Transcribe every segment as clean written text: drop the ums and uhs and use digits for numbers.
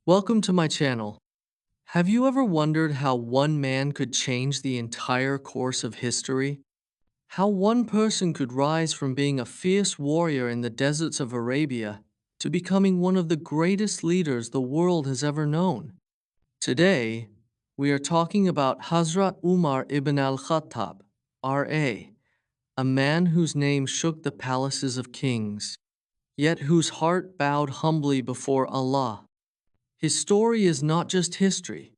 Welcome to my channel. Have you ever wondered how one man could change the entire course of history? How one person could rise from being a fierce warrior in the deserts of Arabia to becoming one of the greatest leaders the world has ever known? Today, we are talking about Hazrat Umar ibn Al-Khattab, R.A., a man whose name shook the palaces of kings, yet whose heart bowed humbly before Allah. His story is not just history.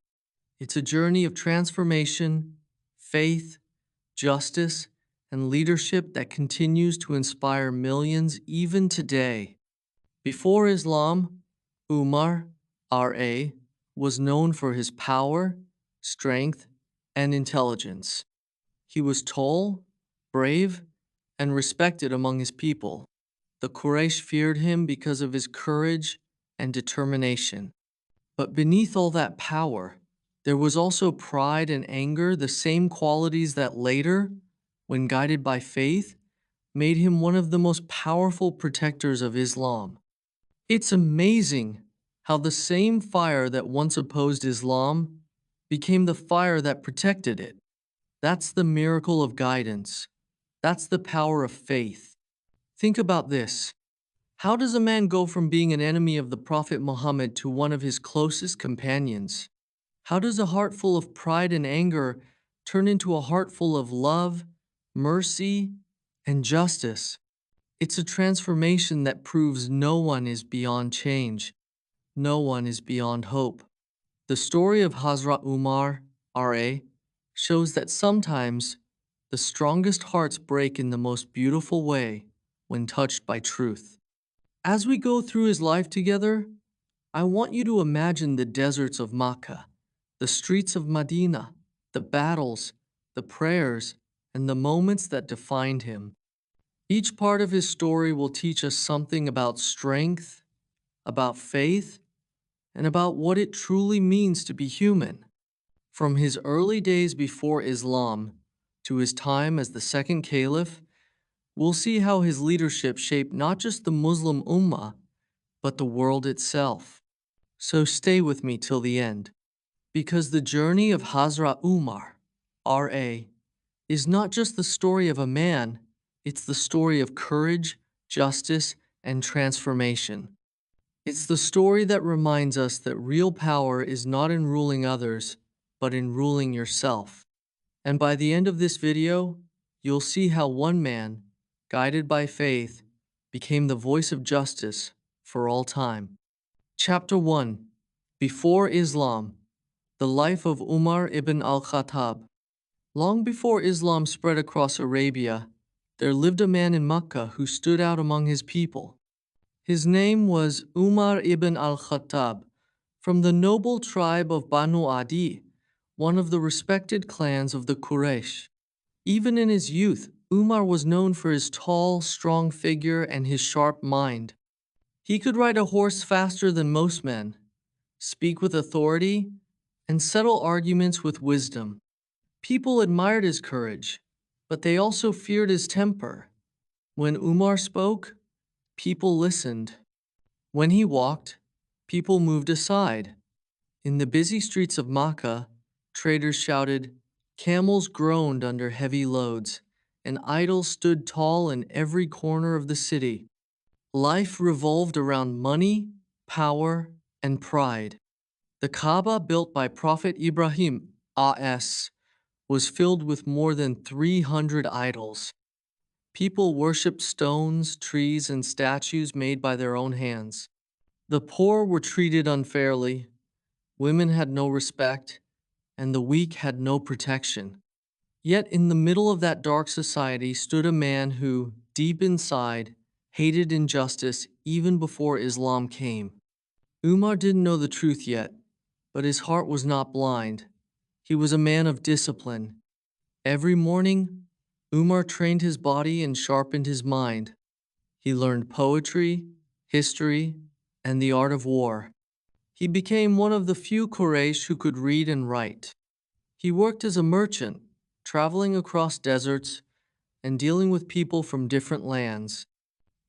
It's a journey of transformation, faith, justice, and leadership that continues to inspire millions even today. Before Islam, Umar, R.A., was known for his power, strength, and intelligence. He was tall, brave, and respected among his people. The Quraysh feared him because of his courage and determination. But beneath all that power, there was also pride and anger, the same qualities that later, when guided by faith, made him one of the most powerful protectors of Islam. It's amazing how the same fire that once opposed Islam became the fire that protected it. That's the miracle of guidance. That's the power of faith. Think about this. How does a man go from being an enemy of the Prophet Muhammad to one of his closest companions? How does a heart full of pride and anger turn into a heart full of love, mercy, and justice? It's a transformation that proves no one is beyond change. No one is beyond hope. The story of Hazrat Umar, R.A., shows that sometimes the strongest hearts break in the most beautiful way when touched by truth. As we go through his life together, I want you to imagine the deserts of Makkah, the streets of Medina, the battles, the prayers, and the moments that defined him. Each part of his story will teach us something about strength, about faith, and about what it truly means to be human. From his early days before Islam to his time as the second caliph, we'll see how his leadership shaped not just the Muslim Ummah, but the world itself. So stay with me till the end, because the journey of Hazrat Umar, R.A., is not just the story of a man, it's the story of courage, justice, and transformation. It's the story that reminds us that real power is not in ruling others, but in ruling yourself. And by the end of this video, you'll see how one man, guided by faith, became the voice of justice for all time. Chapter 1. Before Islam, the life of Umar ibn al-Khattab. Long before Islam spread across Arabia, there lived a man in Mecca who stood out among his people. His name was Umar ibn al-Khattab, from the noble tribe of Banu Adi, one of the respected clans of the Quraysh. Even in his youth, Umar was known for his tall, strong figure and his sharp mind. He could ride a horse faster than most men, speak with authority, and settle arguments with wisdom. People admired his courage, but they also feared his temper. When Umar spoke, people listened. When he walked, people moved aside. In the busy streets of Makkah, traders shouted, camels groaned under heavy loads, and idols stood tall in every corner of the city. Life revolved around money, power, and pride. The Kaaba, built by Prophet Ibrahim a.s., was filled with more than 300 idols. People worshipped stones, trees, and statues made by their own hands. The poor were treated unfairly, women had no respect, and the weak had no protection. Yet in the middle of that dark society stood a man who, deep inside, hated injustice even before Islam came. Umar didn't know the truth yet, but his heart was not blind. He was a man of discipline. Every morning, Umar trained his body and sharpened his mind. He learned poetry, history, and the art of war. He became one of the few Quraysh who could read and write. He worked as a merchant, traveling across deserts and dealing with people from different lands.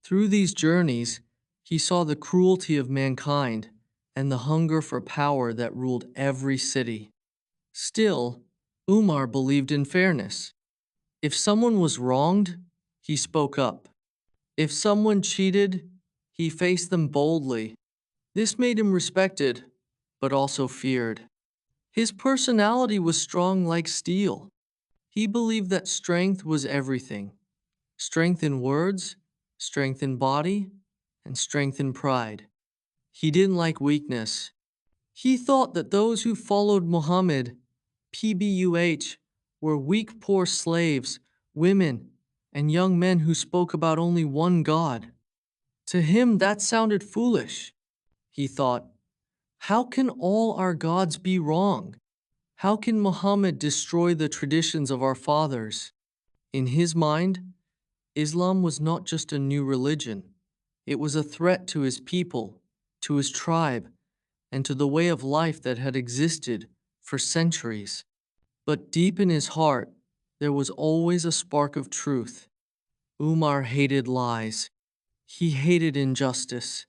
Through these journeys, he saw the cruelty of mankind and the hunger for power that ruled every city. Still, Umar believed in fairness. If someone was wronged, he spoke up. If someone cheated, he faced them boldly. This made him respected, but also feared. His personality was strong like steel. He believed that strength was everything. Strength in words, strength in body, and strength in pride. He didn't like weakness. He thought that those who followed Muhammad, PBUH, were weak, poor slaves, women, and young men who spoke about only one God. To him, that sounded foolish. He thought, how can all our gods be wrong? How can Muhammad destroy the traditions of our fathers? In his mind, Islam was not just a new religion. It was a threat to his people, to his tribe, and to the way of life that had existed for centuries. But deep in his heart, there was always a spark of truth. Umar hated lies. He hated injustice.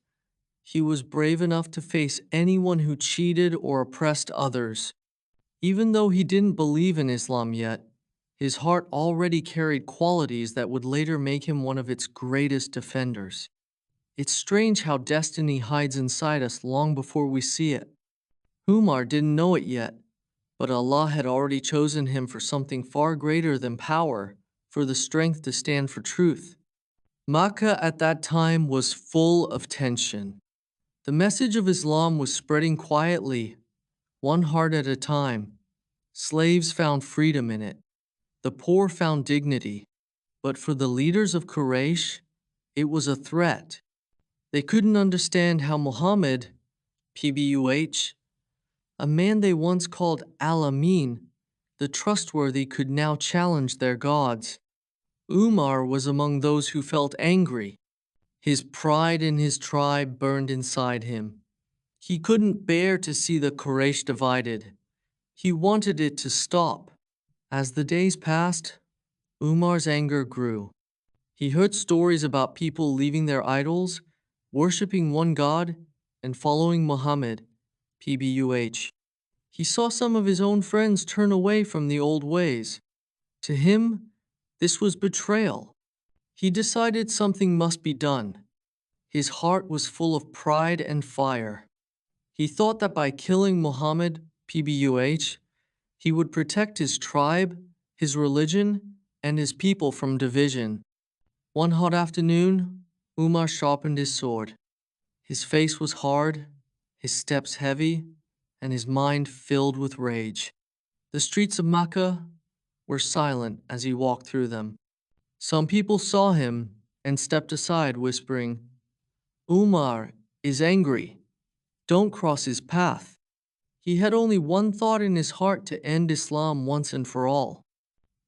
He was brave enough to face anyone who cheated or oppressed others. Even though he didn't believe in Islam yet, his heart already carried qualities that would later make him one of its greatest defenders. It's strange how destiny hides inside us long before we see it. Umar didn't know it yet, but Allah had already chosen him for something far greater than power, for the strength to stand for truth. Makkah at that time was full of tension. The message of Islam was spreading quietly, one heart at a time. Slaves found freedom in it. The poor found dignity. But for the leaders of Quraysh, it was a threat. They couldn't understand how Muhammad, PBUH, a man they once called Al-Amin, the trustworthy, could now challenge their gods. Umar was among those who felt angry. His pride in his tribe burned inside him. He couldn't bear to see the Quraysh divided. He wanted it to stop. As the days passed, Umar's anger grew. He heard stories about people leaving their idols, worshipping one God, and following Muhammad, PBUH. He saw some of his own friends turn away from the old ways. To him, this was betrayal. He decided something must be done. His heart was full of pride and fire. He thought that by killing Muhammad, PBUH, he would protect his tribe, his religion, and his people from division. One hot afternoon, Umar sharpened his sword. His face was hard, his steps heavy, and his mind filled with rage. The streets of Makkah were silent as he walked through them. Some people saw him and stepped aside, whispering, "Umar is angry. Don't cross his path." He had only one thought in his heart: to end Islam once and for all.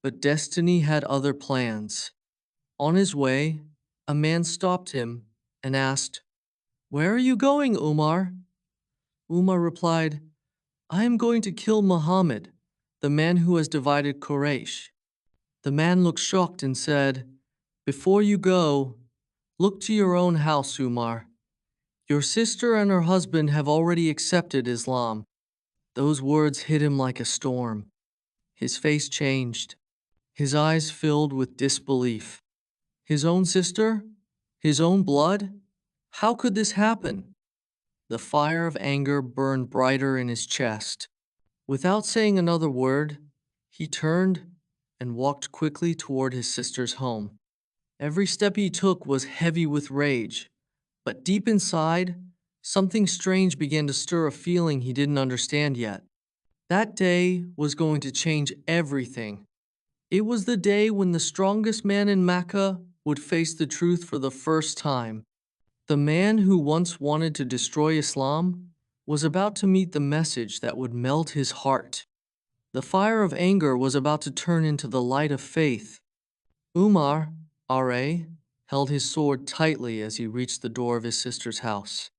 But destiny had other plans. On his way, a man stopped him and asked, "Where are you going, Umar?" Umar replied, "I am going to kill Muhammad, the man who has divided Quraysh." The man looked shocked and said, "Before you go, look to your own house, Umar. Your sister and her husband have already accepted Islam." Those words hit him like a storm. His face changed. His eyes filled with disbelief. His own sister? His own blood? How could this happen? The fire of anger burned brighter in his chest. Without saying another word, he turned and walked quickly toward his sister's home. Every step he took was heavy with rage, but deep inside, something strange began to stir, a feeling he didn't understand yet. That day was going to change everything. It was the day when the strongest man in Mecca would face the truth for the first time. The man who once wanted to destroy Islam was about to meet the message that would melt his heart. The fire of anger was about to turn into the light of faith. Umar, R.A., held his sword tightly as he reached the door of his sister's house.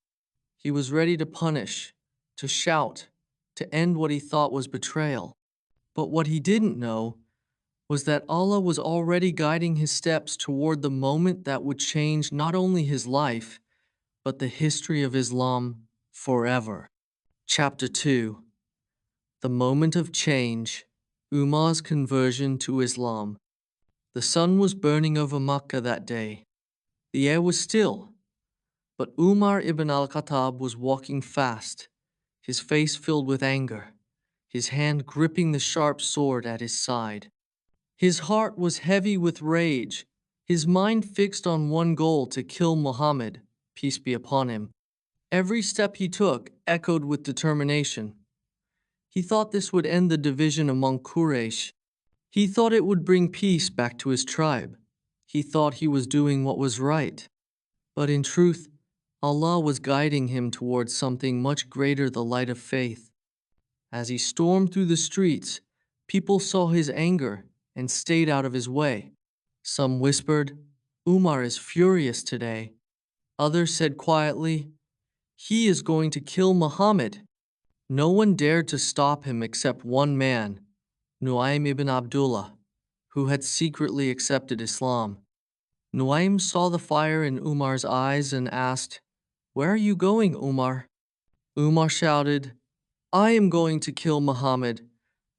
He was ready to punish, to shout, to end what he thought was betrayal. But what he didn't know was that Allah was already guiding his steps toward the moment that would change not only his life, but the history of Islam forever. Chapter 2. The Moment of Change, Umar's Conversion to Islam. The sun was burning over Makkah that day. The air was still, but Umar ibn al-Khattab was walking fast, his face filled with anger, his hand gripping the sharp sword at his side. His heart was heavy with rage, his mind fixed on one goal: to kill Muhammad, peace be upon him. Every step he took echoed with determination. He thought this would end the division among Quraysh. He thought it would bring peace back to his tribe. He thought he was doing what was right. But in truth, Allah was guiding him towards something much greater: the light of faith. As he stormed through the streets, people saw his anger and stayed out of his way. Some whispered, "Umar is furious today." Others said quietly, "He is going to kill Muhammad." No one dared to stop him except one man, Nuaym ibn Abdullah, who had secretly accepted Islam. Nuaym saw the fire in Umar's eyes and asked, "Where are you going, Umar?" Umar shouted, "I am going to kill Muhammad,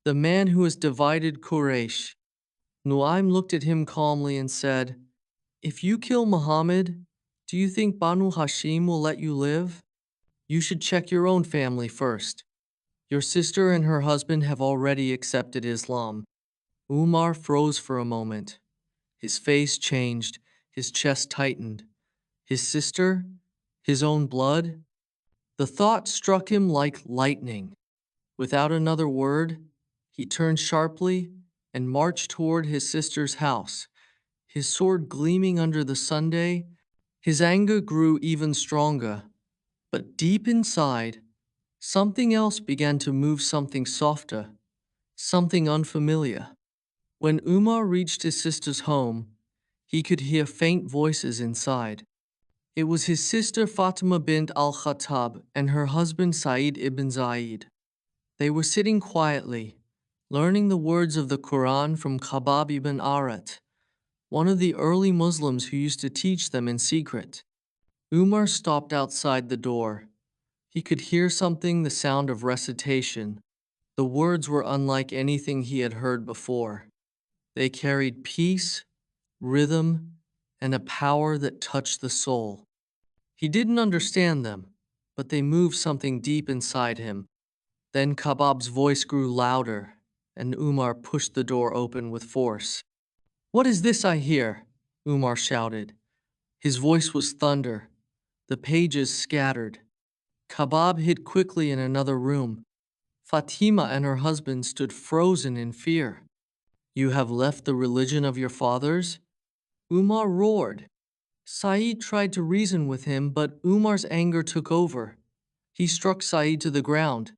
the man who has divided Quraysh." Nuaym looked at him calmly and said, "If you kill Muhammad, do you think Banu Hashim will let you live? You should check your own family first. Your sister and her husband have already accepted Islam." Umar froze for a moment. His face changed, his chest tightened. His sister? His own blood? The thought struck him like lightning. Without another word, he turned sharply and marched toward his sister's house, his sword gleaming under the sunday. His anger grew even stronger, but deep inside, something else began to move, something softer, something unfamiliar. When Umar reached his sister's home, he could hear faint voices inside. It was his sister Fatima bint Al-Khattab and her husband Sa'id ibn Zaid. They were sitting quietly, learning the words of the Quran from Khabbab ibn Arat, one of the early Muslims who used to teach them in secret. Umar stopped outside the door. He could hear something, the sound of recitation. The words were unlike anything he had heard before. They carried peace, rhythm, and a power that touched the soul. He didn't understand them, but they moved something deep inside him. Then Khabbab's voice grew louder, and Umar pushed the door open with force. "What is this I hear?" Umar shouted. His voice was thunder. The pages scattered. Khabbab hid quickly in another room. Fatima and her husband stood frozen in fear. "You have left the religion of your fathers?" Umar roared. Saeed tried to reason with him, but Umar's anger took over. He struck Saeed to the ground.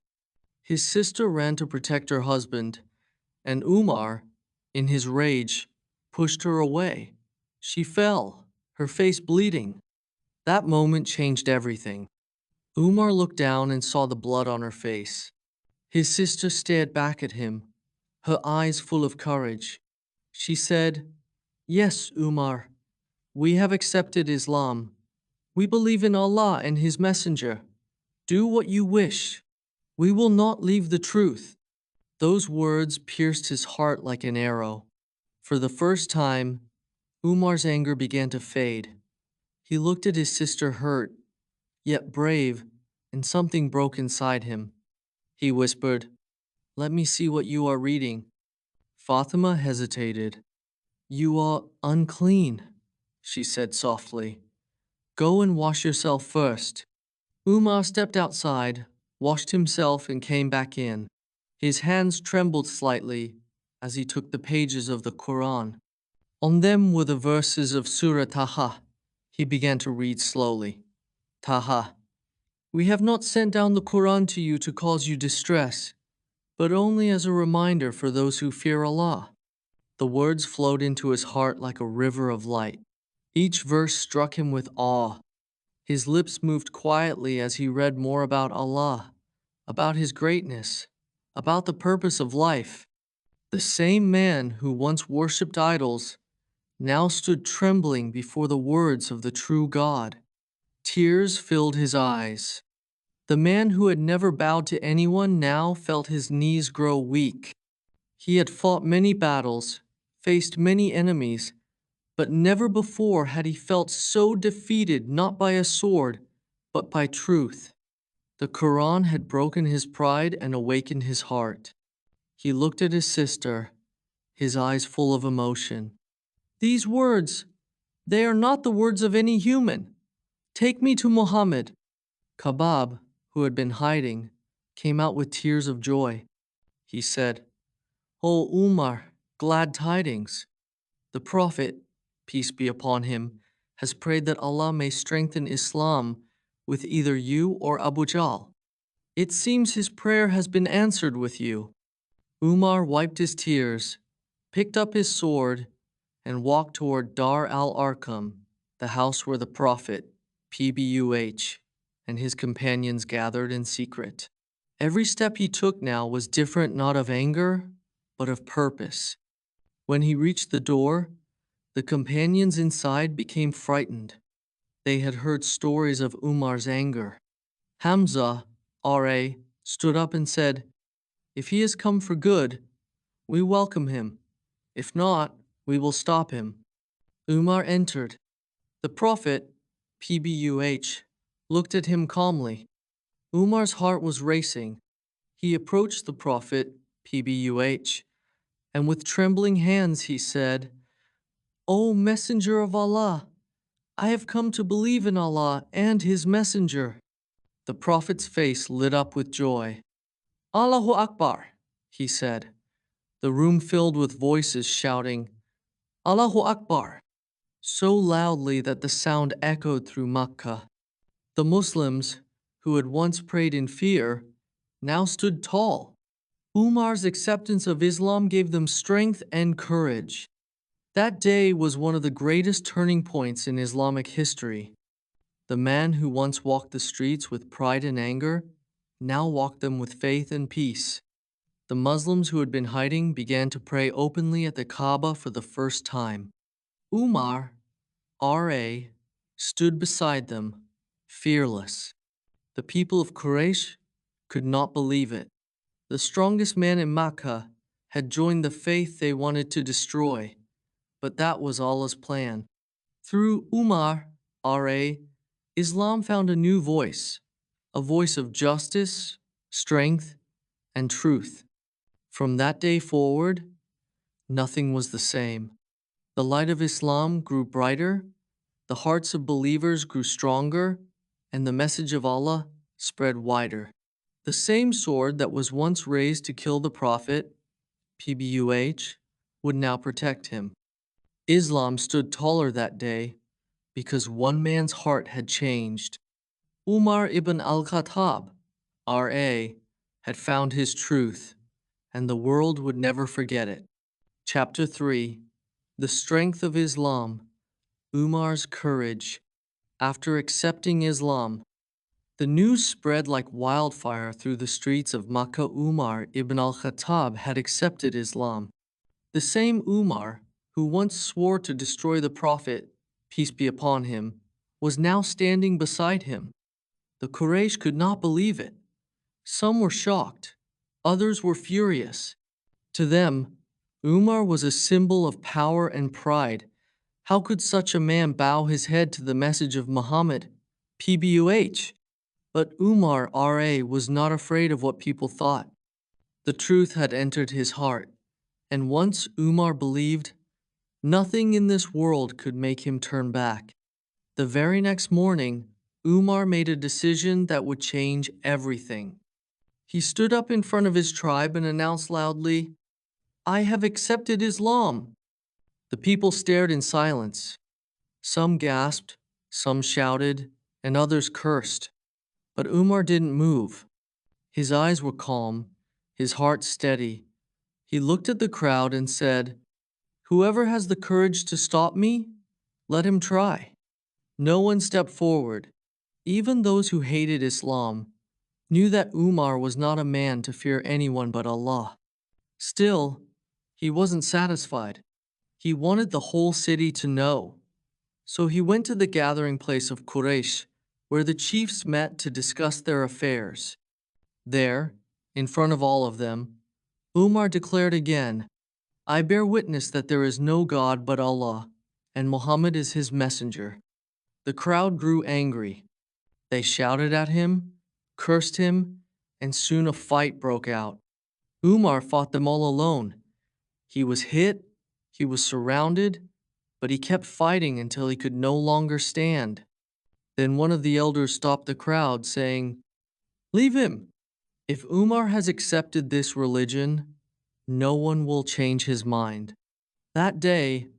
His sister ran to protect her husband, and Umar, in his rage, pushed her away. She fell, her face bleeding. That moment changed everything. Umar looked down and saw the blood on her face. His sister stared back at him, her eyes full of courage. She said, "Yes, Umar, we have accepted Islam. We believe in Allah and His Messenger. Do what you wish. We will not leave the truth." Those words pierced his heart like an arrow. For the first time, Umar's anger began to fade. He looked at his sister, hurt, yet brave, and something broke inside him. He whispered, "Let me see what you are reading." Fatima hesitated. "You are unclean," she said softly. "Go and wash yourself first." Umar stepped outside, washed himself, and came back in. His hands trembled slightly as he took the pages of the Quran. On them were the verses of Surah Taha. He began to read slowly. Taha, we have not sent down the Quran to you to cause you distress, but only as a reminder for those who fear Allah. The words flowed into his heart like a river of light. Each verse struck him with awe. His lips moved quietly as he read more about Allah, about His greatness, about the purpose of life. The same man who once worshipped idols now stood trembling before the words of the true God. Tears filled his eyes. The man who had never bowed to anyone now felt his knees grow weak. He had fought many battles, faced many enemies, but never before had he felt so defeated not by a sword, but by truth. The Quran had broken his pride and awakened his heart. He looked at his sister, his eyes full of emotion. These words, they are not the words of any human. Take me to Muhammad. Khabbab, who had been hiding, came out with tears of joy. He said, "O Umar, glad tidings. The Prophet, peace be upon him, has prayed that Allah may strengthen Islam with either you or Abu Jahl. It seems his prayer has been answered with you." Umar wiped his tears, picked up his sword, and walked toward Dar al-Arqam, the house where the Prophet, PBUH, and his companions gathered in secret. Every step he took now was different not of anger, but of purpose. When he reached the door, the companions inside became frightened. They had heard stories of Umar's anger. Hamza, R.A., stood up and said, "If he has come for good, we welcome him. If not, we will stop him." Umar entered. The Prophet, PBUH, looked at him calmly. Umar's heart was racing. He approached the Prophet, PBUH, and with trembling hands he said, "O Messenger of Allah, I have come to believe in Allah and His Messenger." The Prophet's face lit up with joy. "Allahu Akbar," he said. The room filled with voices shouting, "Allahu Akbar," so loudly that the sound echoed through Makkah. The Muslims, who had once prayed in fear, now stood tall. Umar's acceptance of Islam gave them strength and courage. That day was one of the greatest turning points in Islamic history. The man who once walked the streets with pride and anger now walked them with faith and peace. The Muslims who had been hiding began to pray openly at the Kaaba for the first time. Umar, R.A., stood beside them, fearless. The people of Quraysh could not believe it. The strongest man in Makkah had joined the faith they wanted to destroy, but that was Allah's plan. Through Umar, R.A., Islam found a new voice, a voice of justice, strength, and truth. From that day forward, nothing was the same. The light of Islam grew brighter, the hearts of believers grew stronger, and the message of Allah spread wider. The same sword that was once raised to kill the Prophet, PBUH, would now protect him. Islam stood taller that day because one man's heart had changed. Umar ibn Al-Khattab, R.A., had found his truth, and the world would never forget it. Chapter 3: The Strength of Islam, Umar's Courage. After accepting Islam, the news spread like wildfire through the streets of Makkah. Umar ibn al-Khattab had accepted Islam. The same Umar, who once swore to destroy the Prophet, peace be upon him, was now standing beside him. The Quraysh could not believe it. Some were shocked, others were furious. To them, Umar was a symbol of power and pride. How could such a man bow his head to the message of Muhammad, PBUH? But Umar, R.A., was not afraid of what people thought. The truth had entered his heart, and once Umar believed, nothing in this world could make him turn back. The very next morning, Umar made a decision that would change everything. He stood up in front of his tribe and announced loudly, "I have accepted Islam." The people stared in silence. Some gasped, some shouted, and others cursed. But Umar didn't move. His eyes were calm, his heart steady. He looked at the crowd and said, "Whoever has the courage to stop me, let him try." No one stepped forward. Even those who hated Islam knew that Umar was not a man to fear anyone but Allah. Still, he wasn't satisfied. He wanted the whole city to know. So he went to the gathering place of Quraysh, where the chiefs met to discuss their affairs. There, in front of all of them, Umar declared again, "I bear witness that there is no God but Allah, and Muhammad is his messenger." The crowd grew angry. They shouted at him, cursed him, and soon a fight broke out. Umar fought them all alone. He was hit, he was surrounded, but he kept fighting until he could no longer stand. Then one of the elders stopped the crowd, saying, "Leave him. If Umar has accepted this religion, no one will change his mind." That day,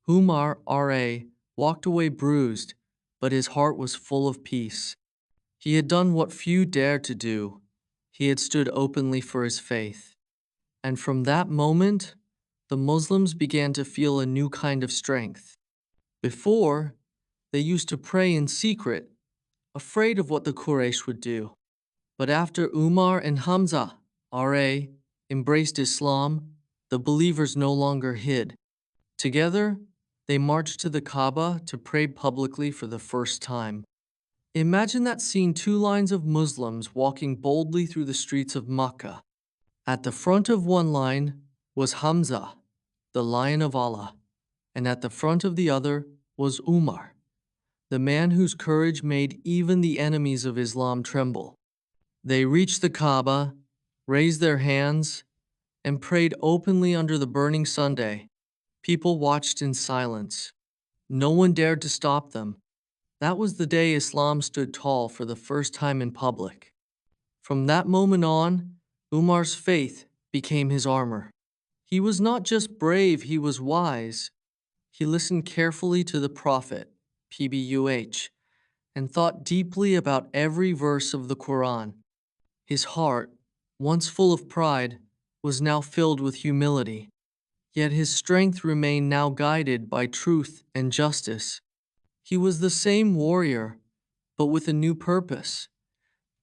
Umar R.A. walked away bruised, but his heart was full of peace. He had done what few dared to do. He had stood openly for his faith. And from that moment, the Muslims began to feel a new kind of strength. Before, they used to pray in secret, afraid of what the Quraysh would do. But after Umar and Hamza, R.A., embraced Islam, the believers no longer hid. Together, they marched to the Kaaba to pray publicly for the first time. Imagine that scene: two lines of Muslims walking boldly through the streets of Makkah. At the front of one line was Hamza, the Lion of Allah, and at the front of the other was Umar, the man whose courage made even the enemies of Islam tremble. They reached the Kaaba, raised their hands, and prayed openly under the burning Sunday. People watched in silence. No one dared to stop them. That was the day Islam stood tall for the first time in public. From that moment on, Umar's faith became his armor. He was not just brave, he was wise. He listened carefully to the Prophet, PBUH, and thought deeply about every verse of the Quran. His heart, once full of pride, was now filled with humility. Yet his strength remained now guided by truth and justice. He was the same warrior, but with a new purpose: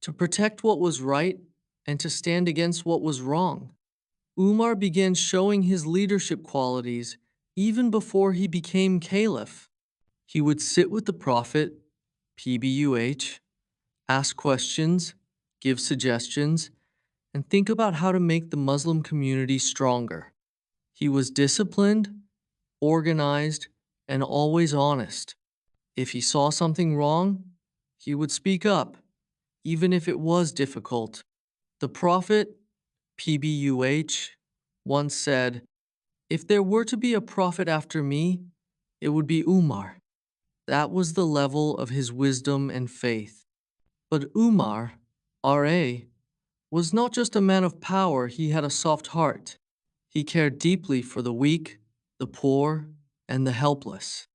to protect what was right and to stand against what was wrong. Umar began showing his leadership qualities even before he became caliph. He would sit with the Prophet, PBUH, ask questions, give suggestions, and think about how to make the Muslim community stronger. He was disciplined, organized, and always honest. If he saw something wrong, he would speak up, even if it was difficult. The Prophet, PBUH, once said, "If there were to be a prophet after me, it would be Umar." That was the level of his wisdom and faith. But Umar, R.A., was not just a man of power, he had a soft heart. He cared deeply for the weak, the poor, and the helpless.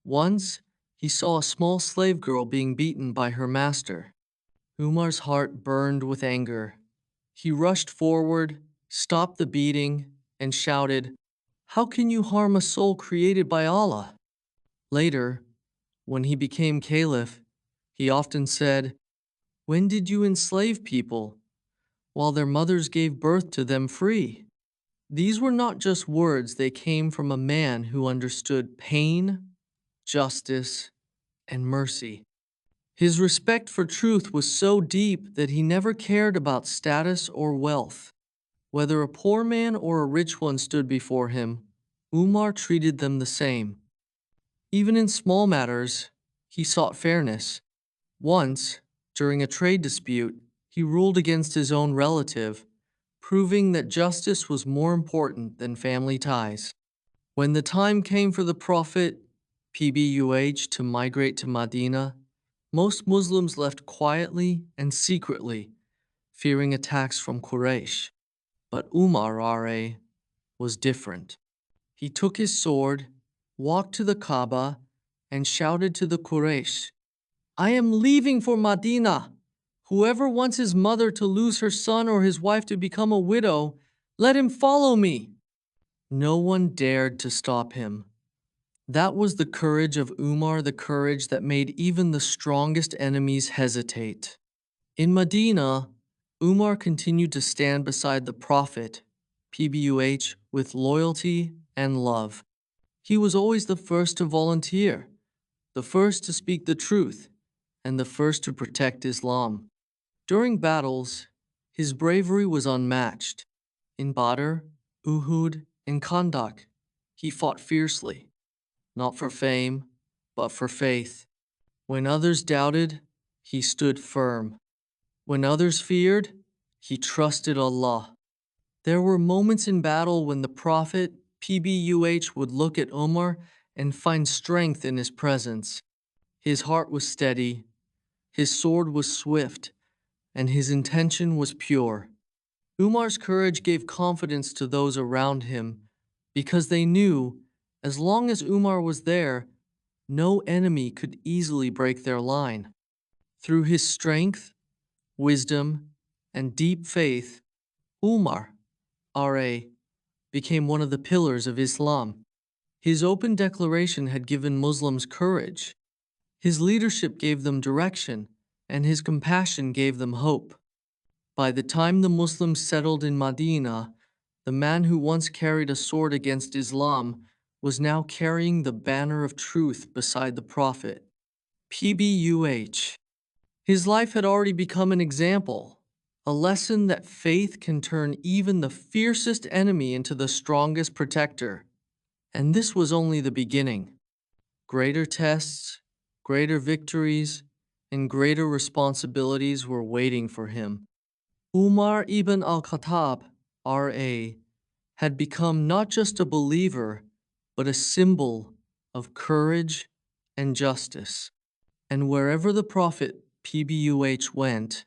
Once, he saw a small slave girl being beaten by her master. Umar's heart burned with anger. He rushed forward, stopped the beating, and shouted, "How can you harm a soul created by Allah?" Later, when he became caliph, he often said, "When did you enslave people, while their mothers gave birth to them free?" These were not just words, they came from a man who understood pain, justice, and mercy. His respect for truth was so deep that he never cared about status or wealth. Whether a poor man or a rich one stood before him, Umar treated them the same. Even in small matters, he sought fairness. Once, during a trade dispute, he ruled against his own relative, proving that justice was more important than family ties. When the time came for the Prophet, PBUH, to migrate to Medina, most Muslims left quietly and secretly, fearing attacks from Quraysh. But Umar R.A. was different. He took his sword, walked to the Kaaba, and shouted to the Quraysh, "I am leaving for Medina. Whoever wants his mother to lose her son or his wife to become a widow, let him follow me." No one dared to stop him. That was the courage of Umar, the courage that made even the strongest enemies hesitate. In Medina, Umar continued to stand beside the Prophet, PBUH, with loyalty and love. He was always the first to volunteer, the first to speak the truth, and the first to protect Islam. During battles, his bravery was unmatched. In Badr, Uhud, and Khandak, he fought fiercely, not for fame, but for faith. When others doubted, he stood firm. When others feared, he trusted Allah. There were moments in battle when the Prophet, PBUH, would look at Umar and find strength in his presence. His heart was steady, his sword was swift, and his intention was pure. Umar's courage gave confidence to those around him because they knew, as long as Umar was there, no enemy could easily break their line. Through his strength, wisdom, and deep faith, Umar, R.A., became one of the pillars of Islam. His open declaration had given Muslims courage. His leadership gave them direction, and his compassion gave them hope. By the time the Muslims settled in Medina, the man who once carried a sword against Islam was now carrying the banner of truth beside the Prophet. PBUH. His life had already become an example, a lesson that faith can turn even the fiercest enemy into the strongest protector. And this was only the beginning. Greater tests, greater victories, and greater responsibilities were waiting for him. Umar ibn Al-Khattab, R.A., had become not just a believer, but a symbol of courage and justice. And wherever the Prophet, PBUH, went,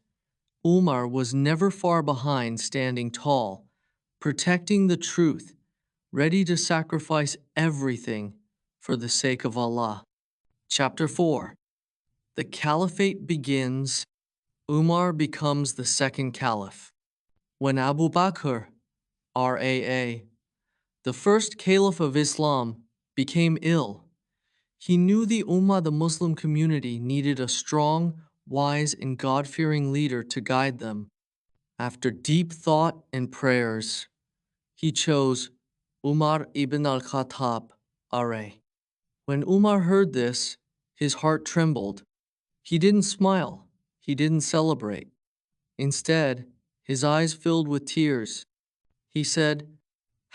Umar was never far behind, standing tall, protecting the truth, ready to sacrifice everything for the sake of Allah. Chapter 4. The Caliphate begins. Umar becomes the second caliph. When Abu Bakr, RAA, the first caliph of Islam, became ill, he knew the Ummah, the Muslim community, needed a strong, wise, and God-fearing leader to guide them. After deep thought and prayers, he chose Umar ibn al-Khattab, R.A. When Umar heard this, his heart trembled. He didn't smile. He didn't celebrate. Instead, his eyes filled with tears. He said,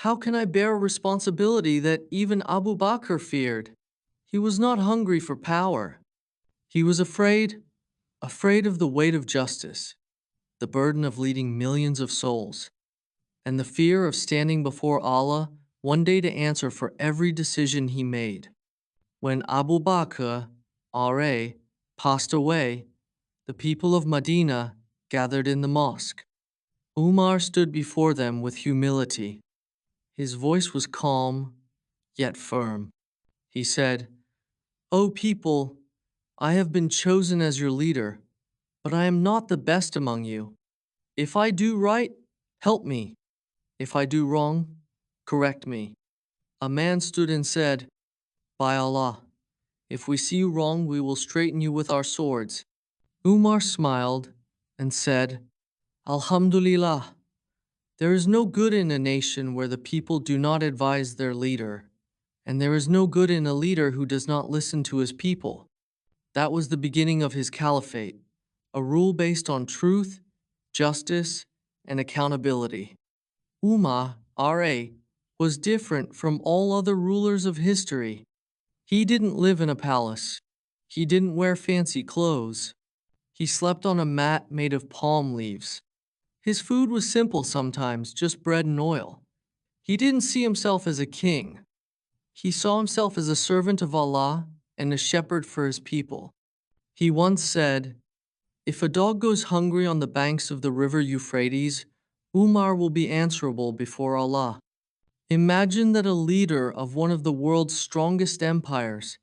"How can I bear a responsibility that even Abu Bakr feared?" He was not hungry for power. He was afraid of the weight of justice, the burden of leading millions of souls, and the fear of standing before Allah one day to answer for every decision he made. When Abu Bakr, R.A., passed away, the people of Medina gathered in the mosque. Umar stood before them with humility. His voice was calm, yet firm. He said, "O people, I have been chosen as your leader, but I am not the best among you. If I do right, help me. If I do wrong, correct me." A man stood and said, "By Allah, if we see you wrong, we will straighten you with our swords." Umar smiled and said, "Alhamdulillah, there is no good in a nation where the people do not advise their leader, and there is no good in a leader who does not listen to his people." That was the beginning of his caliphate, a rule based on truth, justice, and accountability. Umar, R.A., was different from all other rulers of history. He didn't live in a palace. He didn't wear fancy clothes. He slept on a mat made of palm leaves. His food was simple sometimes, just bread and oil. He didn't see himself as a king. He saw himself as a servant of Allah and a shepherd for his people. He once said, "If a dog goes hungry on the banks of the river Euphrates, Umar will be answerable before Allah." Imagine that a leader of one of the world's strongest empires,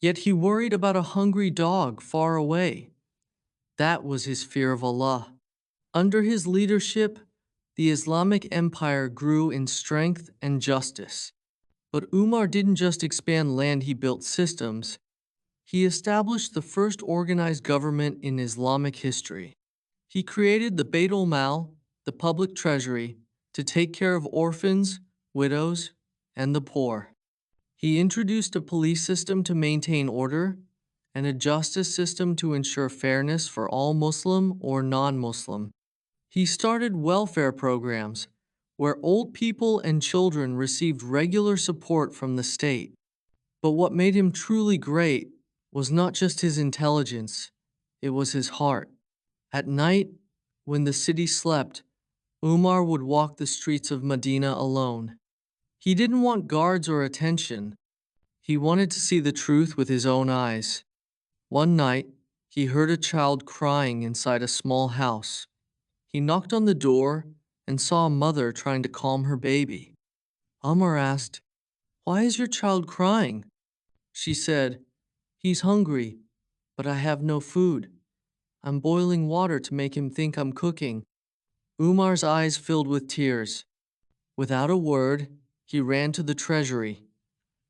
yet he worried about a hungry dog far away. That was his fear of Allah. Under his leadership, the Islamic Empire grew in strength and justice. But Umar didn't just expand land, he built systems. He established the first organized government in Islamic history. He created the Bayt al-Mal, the public treasury, to take care of orphans, widows, and the poor. He introduced a police system to maintain order, and a justice system to ensure fairness for all Muslim or non-Muslim. He started welfare programs where old people and children received regular support from the state. But what made him truly great was not just his intelligence, it was his heart. At night, when the city slept, Umar would walk the streets of Medina alone. He didn't want guards or attention. He wanted to see the truth with his own eyes. One night, he heard a child crying inside a small house. He knocked on the door and saw a mother trying to calm her baby. Umar asked, "Why is your child crying?" She said, "He's hungry, but I have no food. I'm boiling water to make him think I'm cooking." Umar's eyes filled with tears. Without a word, he ran to the treasury,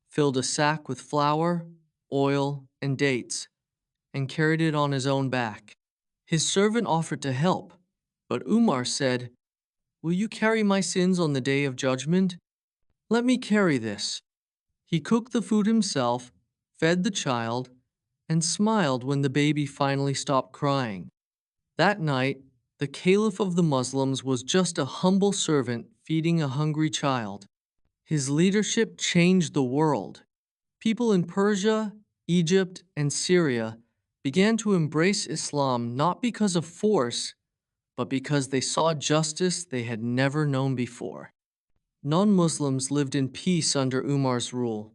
filled a sack with flour, oil, and dates, and carried it on his own back. His servant offered to help, but Umar said, "Will you carry my sins on the day of judgment? Let me carry this." He cooked the food himself, fed the child, and smiled when the baby finally stopped crying. That night, the Caliph of the Muslims was just a humble servant feeding a hungry child. His leadership changed the world. People in Persia, Egypt, and Syria began to embrace Islam not because of force, but because they saw justice they had never known before. Non-Muslims lived in peace under Umar's rule.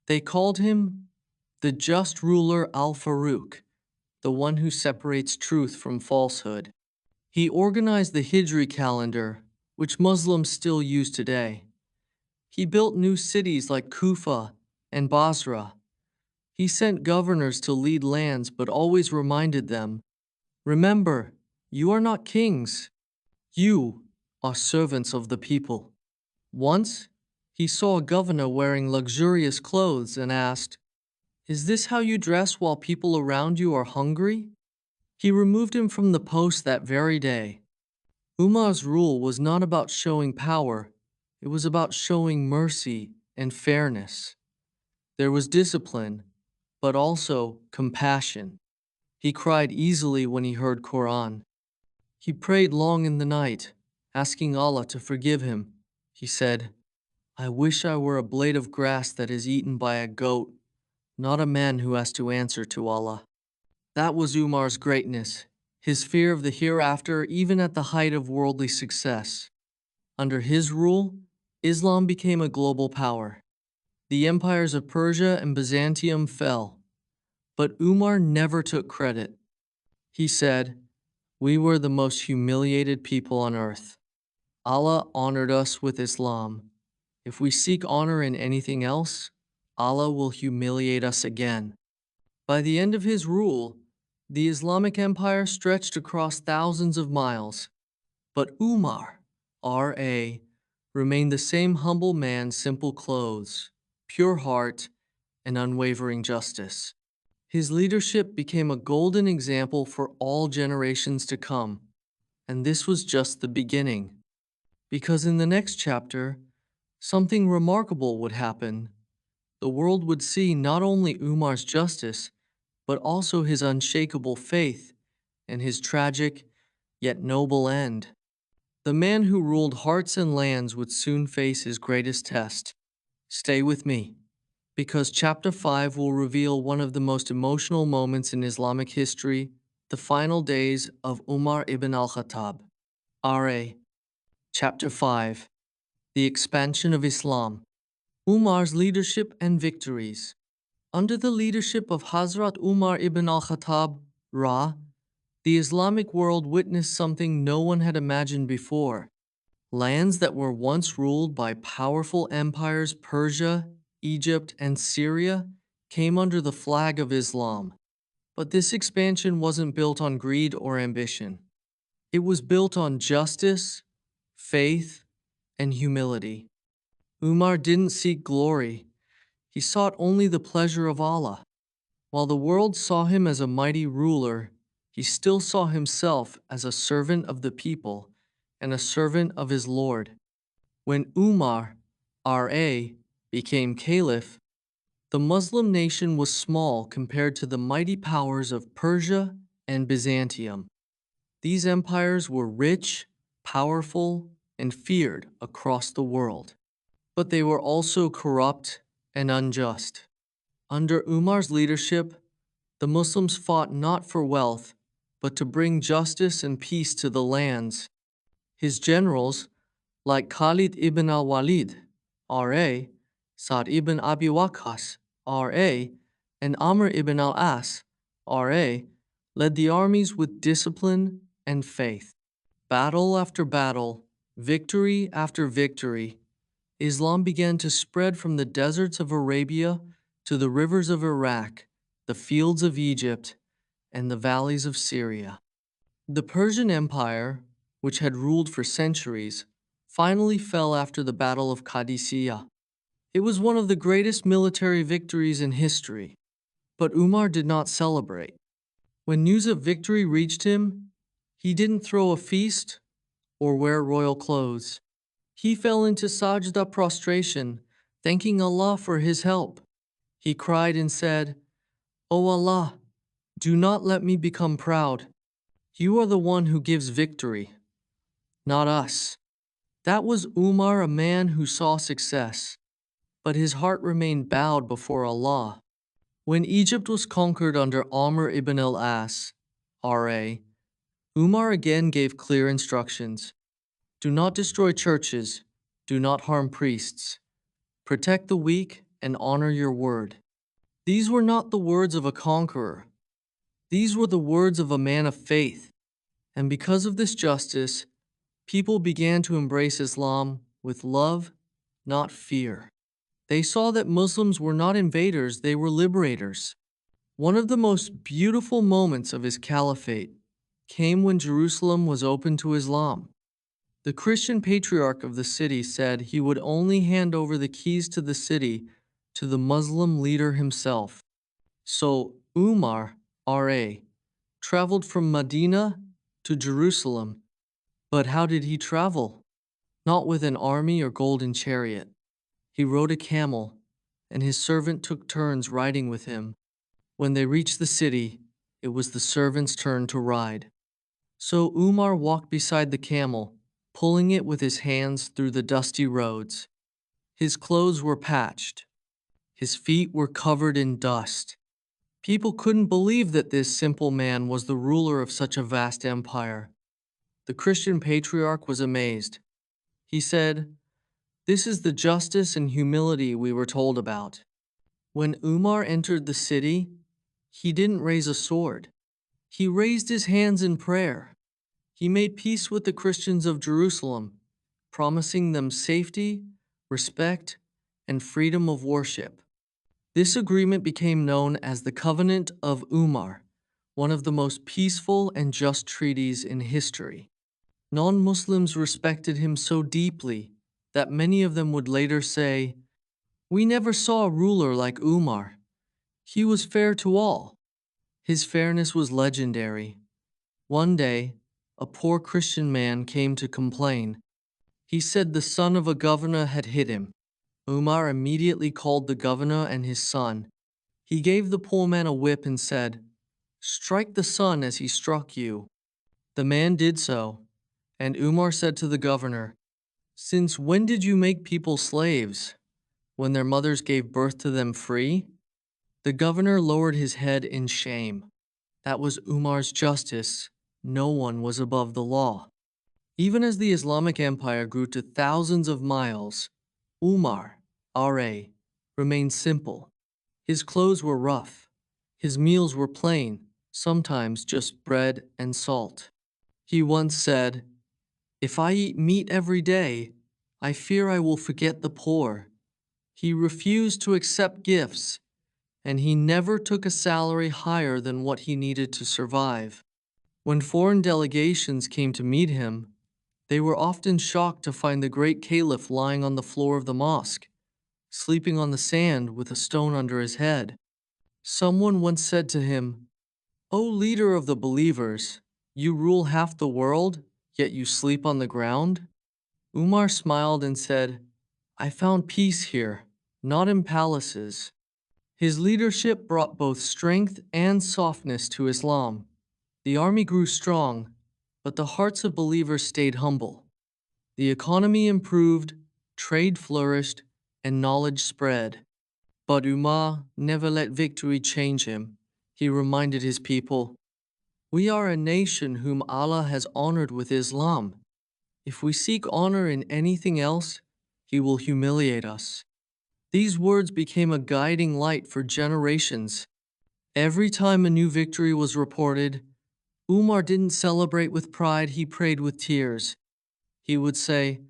They called him the just ruler Al-Faruq, the one who separates truth from falsehood. He organized the Hijri calendar, which Muslims still use today. He built new cities like Kufa and Basra. He sent governors to lead lands but always reminded them, "Remember, you are not kings. You are servants of the people." Once, he saw a governor wearing luxurious clothes and asked, "Is this how you dress while people around you are hungry?" He removed him from the post that very day. Umar's rule was not about showing power, it was about showing mercy and fairness. There was discipline, but also compassion. He cried easily when he heard Quran. He prayed long in the night, asking Allah to forgive him. He said, "I wish I were a blade of grass that is eaten by a goat, not a man who has to answer to Allah." That was Umar's greatness, his fear of the hereafter even at the height of worldly success. Under his rule, Islam became a global power. The empires of Persia and Byzantium fell, but Umar never took credit. He said, "We were the most humiliated people on earth. Allah honored us with Islam. If we seek honor in anything else, Allah will humiliate us again." By the end of his rule, the Islamic Empire stretched across thousands of miles. But Umar, R.A., remained the same humble man, simple clothes, pure heart, and unwavering justice. His leadership became a golden example for all generations to come. And this was just the beginning. Because in the next chapter, something remarkable would happen. The world would see not only Umar's justice, but also his unshakable faith and his tragic, yet noble end. The man who ruled hearts and lands would soon face his greatest test. Stay with me, because Chapter 5 will reveal one of the most emotional moments in Islamic history, the final days of Umar ibn al-Khattab. R.A. Chapter 5. The Expansion of Islam. Umar's Leadership and Victories. Under the leadership of Hazrat Umar ibn al-Khattab, Ra, the Islamic world witnessed something no one had imagined before. Lands that were once ruled by powerful empires, Persia, Egypt, and Syria, came under the flag of Islam. But this expansion wasn't built on greed or ambition. It was built on justice, faith, and humility. Umar didn't seek glory. He sought only the pleasure of Allah. While the world saw him as a mighty ruler, he still saw himself as a servant of the people and a servant of his Lord. When Umar, R.A., became caliph, The Muslim nation was small compared to the mighty powers of Persia and Byzantium. These empires were rich, powerful, and feared across the world. But they were also corrupt and unjust. Under Umar's leadership, the Muslims fought not for wealth, but to bring justice and peace to the lands. His generals, like Khalid ibn al-Walid, R.A., Sa'd ibn Abi Waqqas, R.A., and Amr ibn al-As, R.A., led the armies with discipline and faith. Battle after battle, victory after victory, Islam began to spread from the deserts of Arabia to the rivers of Iraq, the fields of Egypt, and the valleys of Syria. The Persian Empire, which had ruled for centuries, finally fell after the Battle of Qadisiyah. It was one of the greatest military victories in history, but Umar did not celebrate. When news of victory reached him, he didn't throw a feast or wear royal clothes. He fell into sajda prostration, thanking Allah for his help. He cried and said, "O Allah, do not let me become proud. You are the one who gives victory, not us." That was Umar, a man who saw success, but his heart remained bowed before Allah. When Egypt was conquered under Amr ibn al-As, R.A., Umar again gave clear instructions. Do not destroy churches, do not harm priests, protect the weak, and honor your word. These were not the words of a conqueror. These were the words of a man of faith. And because of this justice, people began to embrace Islam with love, not fear. They saw that Muslims were not invaders, they were liberators. One of the most beautiful moments of his caliphate came when Jerusalem was open to Islam. The Christian patriarch of the city said he would only hand over the keys to the city to the Muslim leader himself. So Umar, R.A., traveled from Medina to Jerusalem. But how did he travel? Not with an army or golden chariot. He rode a camel, and his servant took turns riding with him. When they reached the city, it was the servant's turn to ride. So Umar walked beside the camel, pulling it with his hands through the dusty roads. His clothes were patched. His feet were covered in dust. People couldn't believe that this simple man was the ruler of such a vast empire. The Christian patriarch was amazed. He said, "This is the justice and humility we were told about." When Umar entered the city, he didn't raise a sword. He raised his hands in prayer. He made peace with the Christians of Jerusalem, promising them safety, respect, and freedom of worship. This agreement became known as the Covenant of Umar, one of the most peaceful and just treaties in history. Non-Muslims respected him so deeply that many of them would later say, "We never saw a ruler like Umar. He was fair to all." His fairness was legendary. One day, a poor Christian man came to complain. He said the son of a governor had hit him. Umar immediately called the governor and his son. He gave the poor man a whip and said, "Strike the son as he struck you." The man did so, and Umar said to the governor, "Since when did you make people slaves? When their mothers gave birth to them free?" The governor lowered his head in shame. That was Umar's justice. No one was above the law. Even as the Islamic Empire grew to thousands of miles, Umar, R.A., remained simple. His clothes were rough. His meals were plain, sometimes just bread and salt. He once said, "If I eat meat every day, I fear I will forget the poor." He refused to accept gifts, and he never took a salary higher than what he needed to survive. When foreign delegations came to meet him, they were often shocked to find the great caliph lying on the floor of the mosque, sleeping on the sand with a stone under his head. Someone once said to him, "O leader of the believers, you rule half the world, yet you sleep on the ground?" Umar smiled and said, "I found peace here, not in palaces." His leadership brought both strength and softness to Islam. The army grew strong, but the hearts of believers stayed humble. The economy improved, trade flourished, and knowledge spread. But Umar never let victory change him. He reminded his people, "We are a nation whom Allah has honored with Islam. If we seek honor in anything else, He will humiliate us." These words became a guiding light for generations. Every time a new victory was reported, Umar didn't celebrate with pride, he prayed with tears. He would say,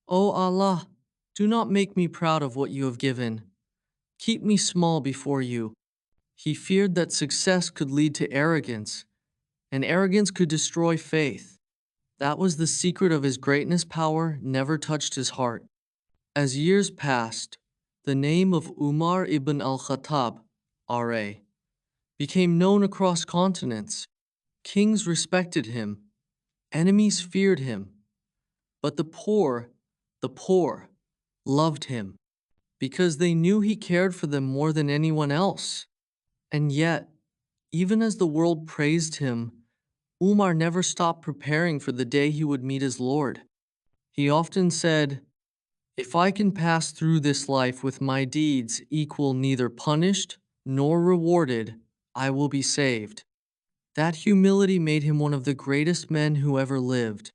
"O Allah, do not make me proud of what you have given. Keep me small before you." He feared that success could lead to arrogance, and arrogance could destroy faith. That was the secret of his greatness. Power never touched his heart. As years passed, the name of Umar ibn al-Khattab, R.A., became known across continents. Kings respected him, enemies feared him, but the poor, loved him because they knew he cared for them more than anyone else. And yet, even as the world praised him, Umar never stopped preparing for the day he would meet his Lord. He often said, "If I can pass through this life with my deeds equal neither punished nor rewarded, I will be saved." That humility made him one of the greatest men who ever lived.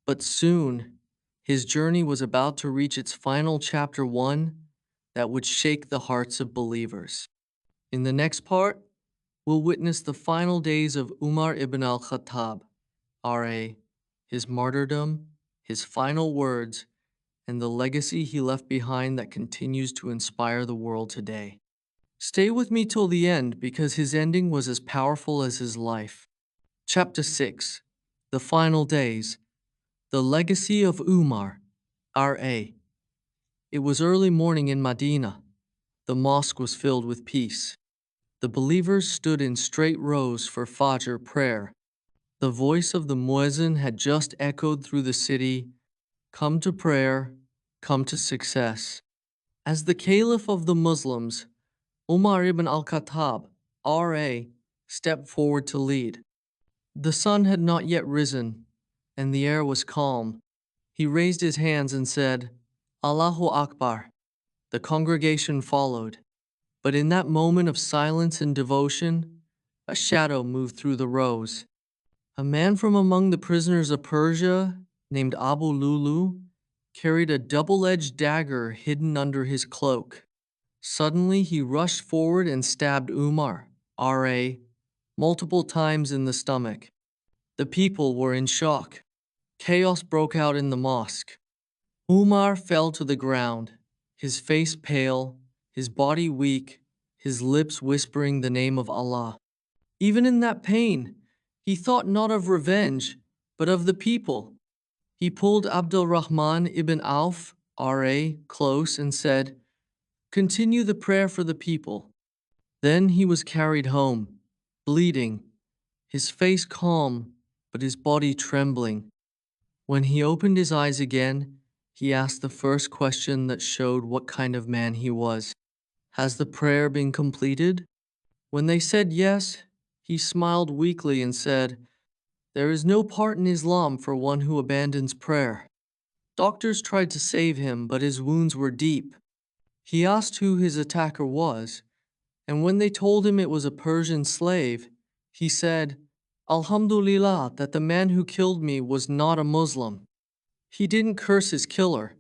But soon, his journey was about to reach its final chapter, one that would shake the hearts of believers. In the next part, we'll witness the final days of Umar ibn al-Khattab, R.A., his martyrdom, his final words, and the legacy he left behind that continues to inspire the world today. Stay with me till the end because his ending was as powerful as his life. Chapter 6: The Final Days. The Legacy of Umar, R.A. It was early morning in Medina. The mosque was filled with peace. The believers stood in straight rows for Fajr prayer. The voice of the muezzin had just echoed through the city, "Come to prayer, come to success." As the Caliph of the Muslims, Umar ibn al-Khattab, R.A., stepped forward to lead. The sun had not yet risen, and the air was calm. He raised his hands and said, "Allahu Akbar." The congregation followed. But in that moment of silence and devotion, a shadow moved through the rows. A man from among the prisoners of Persia, named Abu Lulu, carried a double-edged dagger hidden under his cloak. Suddenly, he rushed forward and stabbed Umar, R.A., multiple times in the stomach. The people were in shock. Chaos broke out in the mosque. Umar fell to the ground, his face pale, his body weak, his lips whispering the name of Allah. Even in that pain, he thought not of revenge, but of the people. He pulled Abdul Rahman ibn Auf, R.A., close and said, "Continue the prayer for the people." Then he was carried home, bleeding, his face calm, but his body trembling. When he opened his eyes again, he asked the first question that showed what kind of man he was. "Has the prayer been completed?" When they said yes, he smiled weakly and said, "There is no part in Islam for one who abandons prayer." Doctors tried to save him, but his wounds were deep. He asked who his attacker was, and when they told him it was a Persian slave, he said, "Alhamdulillah that the man who killed me was not a Muslim." He didn't curse his killer.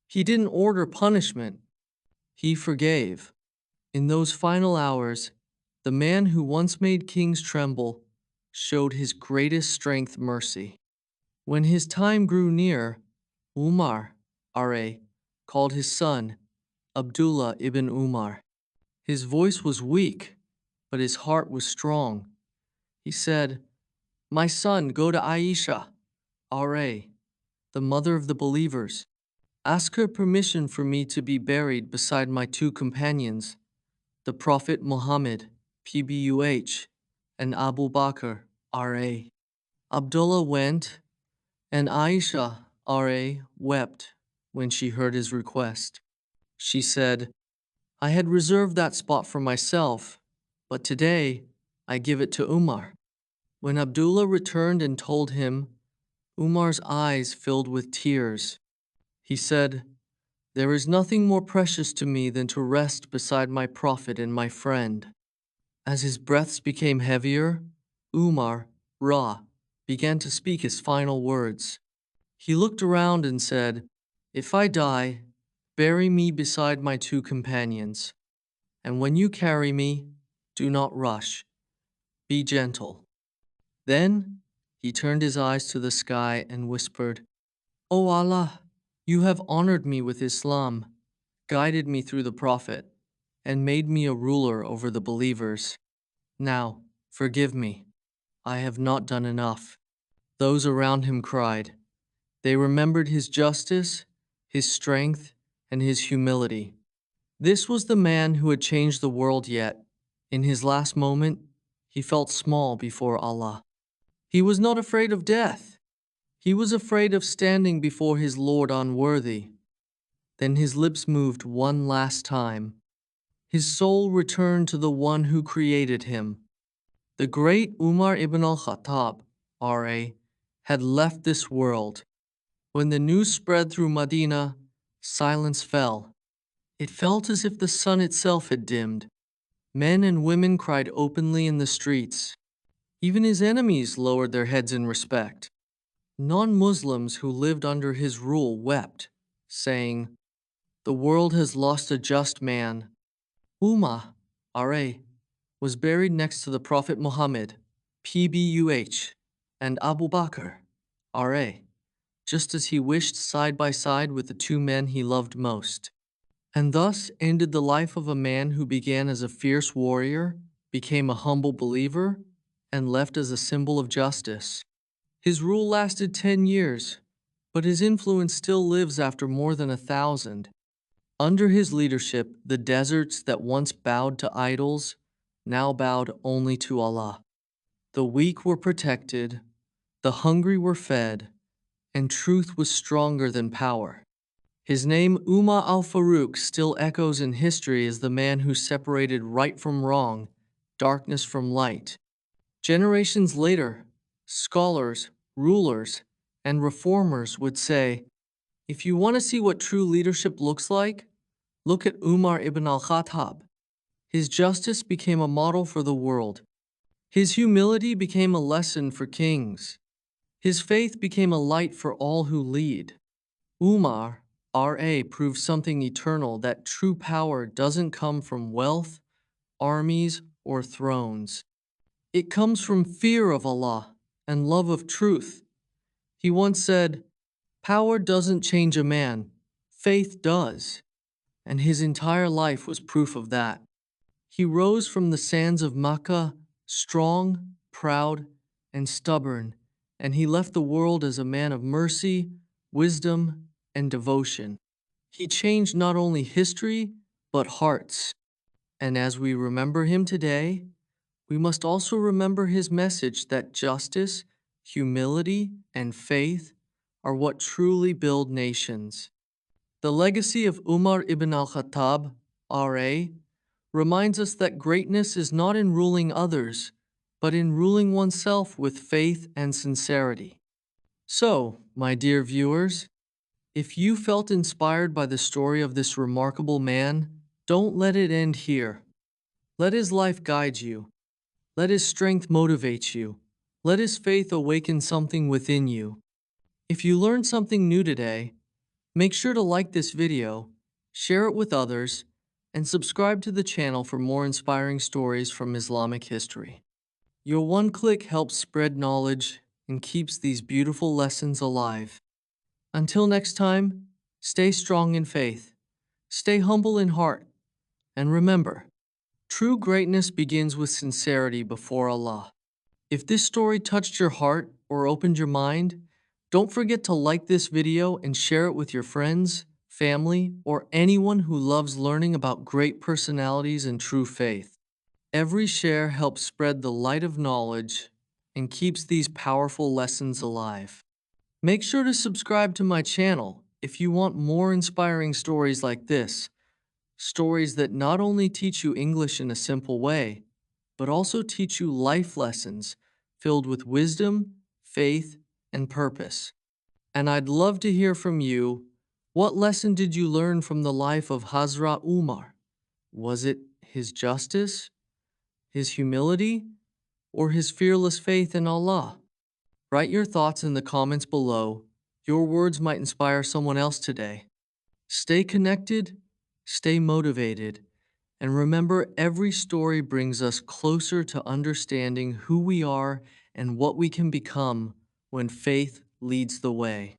He didn't order punishment. He forgave. In those final hours, the man who once made kings tremble showed his greatest strength mercy. When his time grew near, Umar, R.A., called his son, Abdullah ibn Umar. His voice was weak, but his heart was strong. He said, "My son, go to Aisha, R.A., the mother of the believers. Ask her permission for me to be buried beside my two companions, the Prophet Muhammad, PBUH, and Abu Bakr, R.A." Abdullah went, and Aisha, R.A., wept when she heard his request. She said, I had reserved that spot for myself, but today I give it to Umar." When Abdullah returned and told him, Umar's eyes filled with tears. He said, "There is nothing more precious to me than to rest beside my prophet and my friend." As his breaths became heavier, Umar, began to speak his final words. He looked around and said, "If I die, bury me beside my two companions. And when you carry me, do not rush. Be gentle." Then he turned his eyes to the sky and whispered, "O Allah, you have honored me with Islam, guided me through the Prophet, and made me a ruler over the believers. Now, forgive me. I have not done enough." Those around him cried. They remembered his justice, his strength, and his humility. This was the man who had changed the world, yet, in his last moment, he felt small before Allah. He was not afraid of death. He was afraid of standing before his Lord unworthy. Then his lips moved one last time. His soul returned to the one who created him. The great Umar ibn al-Khattab, R.A., had left this world. When the news spread through Medina, silence fell. It felt as if the sun itself had dimmed. Men and women cried openly in the streets. Even his enemies lowered their heads in respect. Non-Muslims who lived under his rule wept, saying, "The world has lost a just man." Umar, R.A., was buried next to the Prophet Muhammad, PBUH, and Abu Bakr, R.A., just as he wished, side by side with the two men he loved most. And thus ended the life of a man who began as a fierce warrior, became a humble believer, and left as a symbol of justice. His rule lasted 10 years, but his influence still lives after more than 1,000. Under his leadership, the deserts that once bowed to idols now bowed only to Allah. The weak were protected, the hungry were fed, and truth was stronger than power. His name, Umar al-Faruq, still echoes in history as the man who separated right from wrong, darkness from light. Generations later, scholars, rulers, and reformers would say, if you want to see what true leadership looks like, look at Umar ibn al-Khattab. His justice became a model for the world. His humility became a lesson for kings. His faith became a light for all who lead. Umar, R.A., proved something eternal, that true power doesn't come from wealth, armies, or thrones. It comes from fear of Allah and love of truth. He once said, "Power doesn't change a man, faith does." And his entire life was proof of that. He rose from the sands of Makkah, strong, proud, and stubborn, and he left the world as a man of mercy, wisdom, and devotion. He changed not only history, but hearts. And as we remember him today, we must also remember his message that justice, humility, and faith are what truly build nations. The legacy of Umar ibn al-Khattab, R.A., reminds us that greatness is not in ruling others, but in ruling oneself with faith and sincerity. So, my dear viewers, if you felt inspired by the story of this remarkable man, don't let it end here. Let his life guide you. Let his strength motivate you. Let his faith awaken something within you. If you learned something new today, make sure to like this video, share it with others, and subscribe to the channel for more inspiring stories from Islamic history. Your one click helps spread knowledge and keeps these beautiful lessons alive. Until next time, stay strong in faith, stay humble in heart, and remember, true greatness begins with sincerity before Allah. If this story touched your heart or opened your mind, don't forget to like this video and share it with your friends, family, or anyone who loves learning about great personalities and true faith. Every share helps spread the light of knowledge and keeps these powerful lessons alive. Make sure to subscribe to my channel if you want more inspiring stories like this. Stories that not only teach you English in a simple way, but also teach you life lessons filled with wisdom, faith, and purpose. And I'd love to hear from you. What lesson did you learn from the life of Hazrat Umar? Was it his justice, his humility, or his fearless faith in Allah? Write your thoughts in the comments below. Your words might inspire someone else today. Stay connected, stay motivated, and remember every story brings us closer to understanding who we are and what we can become when faith leads the way.